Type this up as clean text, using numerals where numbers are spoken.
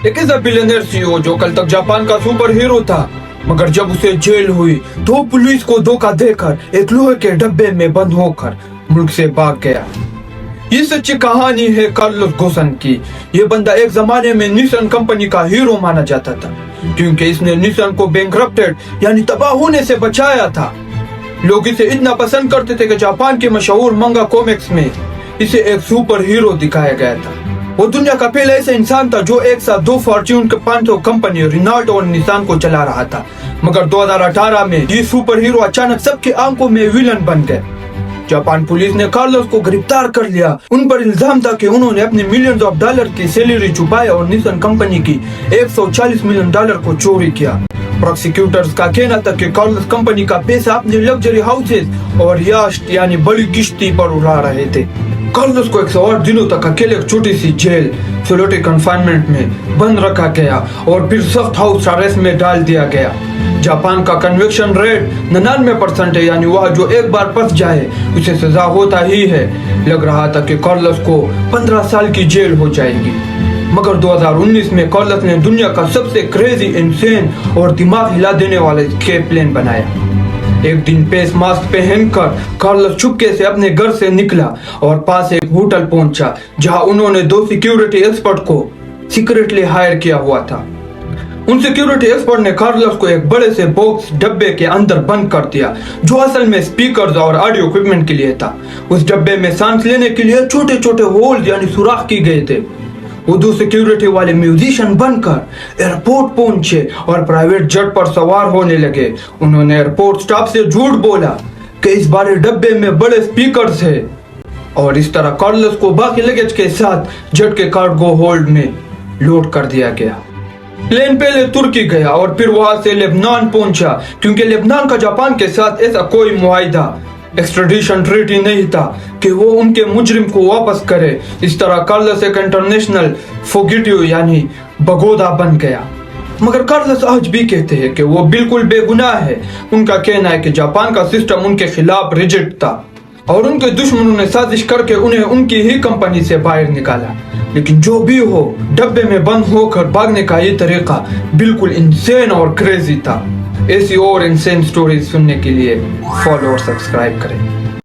ایک ایسا billionaire CEO جو کل تک جاپان کا سپر ہیرو تھا، مگر جب اسے جیل ہوئی تو پولیس کو دھوکہ دے کر ایک لوہے کے ڈبے میں بند ہو کر ملک سے بھاگ گیا۔ یہ سچی کہانی ہے کارلوس گوسن کی۔ یہ بندہ ایک زمانے میں نیسان کمپنی کا ہیرو مانا جاتا تھا، کیونکہ اس نے نیسان کو بینکرپٹڈ یعنی تباہ ہونے سے بچایا تھا۔ لوگ اسے اتنا پسند کرتے تھے کہ جاپان کے مشہور منگا کومکس میں اسے ایک سپر ہیرو دکھایا گیا تھا۔ وہ دنیا کا پہلا ایسا انسان تھا جو ایک ساتھ 2 فارچون 500 کمپنی رینالٹ اور نیسان کو چلا رہا تھا، مگر 2018 میں یہ سپر ہیرو اچانک سب کی آنکھوں میں ویلن بن گئے۔ جاپان پولیس نے کارلوس کو گرفتار کر لیا۔ ان پر الزام تھا کہ انہوں نے اپنے ملینز آف ڈالر کی سیلری چھپایا اور نیسان کمپنی کی $140 ملین کو چوری کیا۔ پروسیکیوٹرز کا کہنا تھا کہ کارلوس کمپنی کا پیسہ اپنے لگژری ہاؤسز اور یاشٹ یعنی بڑی کشتی پر اڑا رہے تھے۔ کارلوس کو 108 دنوں تک اکیلے ایک چھوٹی سی جیل سولوٹی کنفائنمنٹ میں بند رکھا گیا اور پھر سخت ہاؤس اریسٹ میں ڈال دیا گیا۔ جاپان کا کنوکشن ریٹ 99% ہے، یعنی وہ جو ایک بار پھنس جائے اسے سزا ہوتا ہی ہے۔ لگ رہا تھا کہ کارلوس کو 15 سال کی جیل ہو جائے گی، مگر 2019 میں کارلوس نے دنیا کا سب سے کریزی، انسین اور دماغ ہلا دینے والا اسکیپ پلان بنایا۔ ایک دن فیس ماسک پہن کر کارلوس چپکے سے اپنے گھر سے نکلا اور پاس ایک ہوٹل پہنچا جہاں انہوں نے 2 سیکیورٹی ایکسپرٹ کو سیکریٹلی ہائر کیا ہوا تھا۔ ان سیکیورٹی ایکسپرٹ نے کارلوس کو ایک بڑے سے باکس ڈبے کے اندر بند کر دیا جو اصل میں سپیکرز اور آڈیو اکوپمنٹ کے لیے تھا۔ اس ڈبے میں سانس لینے کے لیے چھوٹے چھوٹے ہولز یعنی سوراخ کی گئے تھے۔ وہ 2 سیکیورٹی والے میوزیشین بن کر ایئرپورٹ پہنچے اور پرائیویٹ جٹ پر سوار ہونے لگے۔ انہوں نے ایئرپورٹ سٹاف سے جھوٹ بولا کہ اس بڑے ڈبے میں بڑے سپیکرز ہیں، اور اس طرح کارلوس کو باقی لگیج کے ساتھ جٹ کے کارگو ہولڈ میں لوڈ کر دیا گیا۔ پلین پہلے ترکی گیا اور پھر وہاں سے لبنان پہنچا، کیونکہ لبنان کا جاپان کے ساتھ ایسا کوئی معاہدہ ایکسٹریڈیشن ٹریٹی نہیں تھا کہ وہ ان کے مجرم کو واپس کرے۔ اس طرح کارلوس ایک انٹرنیشنل فوگیٹیو یعنی بگودا بن گیا، مگر کارلوس آج بھی کہتے ہیں کہ وہ بالکل بے گناہ ہے۔ ان کا کہنا ہے کہ جاپان کا سسٹم ان کے خلاف ریجڈ تھا اور ان کے دشمنوں نے سازش کر کے انہیں ان کی ہی کمپنی سے باہر نکالا۔ لیکن جو بھی ہو، ڈبے میں بند ہو کر بھاگنے کا یہ طریقہ بالکل انسین اور کریزی تھا۔ ایسی اور انسین سٹوریز سننے کے لیے فالو اور سبسکرائب کریں۔